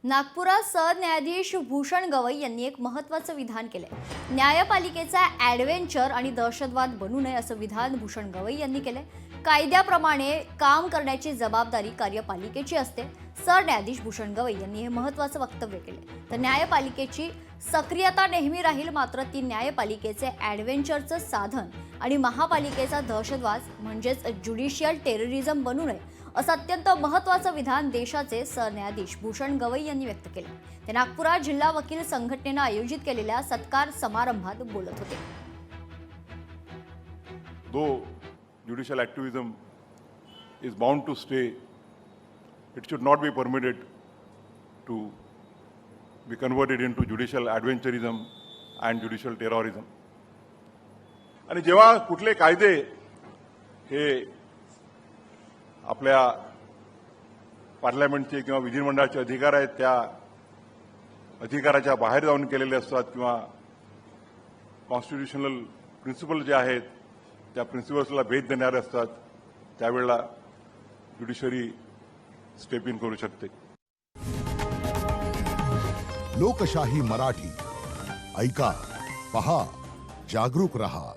नागपुरात सरन्यायाधीश भूषण गवई यांनी एक महत्त्वाचं विधान केलंय। न्यायपालिकेचा ॲडव्हेंचर आणि दहशतवाद बनू नये असं विधान भूषण गवई यांनी केलंय। कायद्याप्रमाणे काम करण्याची जबाबदारी कार्यपालिकेची असते। सरन्यायाधीश भूषण गवई यांनी हे महत्त्वाचं वक्तव्य केले। तर न्यायपालिकेची सक्रियता नेहमी राहील, मात्र ती न्यायपालिकेचे ॲडव्हेंचरचं साधन आणि महापालिकेचा दहशतवाद म्हणजेच ज्युडिशियल टेररिझम बनू नये असं अत्यंत महत्त्वाचं विधान देशाचे सरन्यायाधीश भूषण गवई यांनी व्यक्त केले। ते नागपुरात जिल्हा वकील संघटनेने आयोजित केलेल्या सत्कार समारंभात बोलत होते। Though judicial activism is bound to stay, it should not be permitted to be converted into judicial adventurism and judicial terrorism. आणि जेव्हा कुठले कायदे हे आपल्या पार्लमेंटचे किंवा विधिमंडळाचे अधिकार आहेत त्या अधिकाराच्या बाहेर जाऊन केलेले असतात किंवा कॉन्स्टिट्यूशनल प्रिन्सिपल जे आहेत त्या प्रिन्सिपल्सला भेद देणारे असतात, त्यावेळेला ज्युडिशरी स्टेप इन करू शकते। लोकशाही मराठी ऐका, पहा, जागरूक रहा।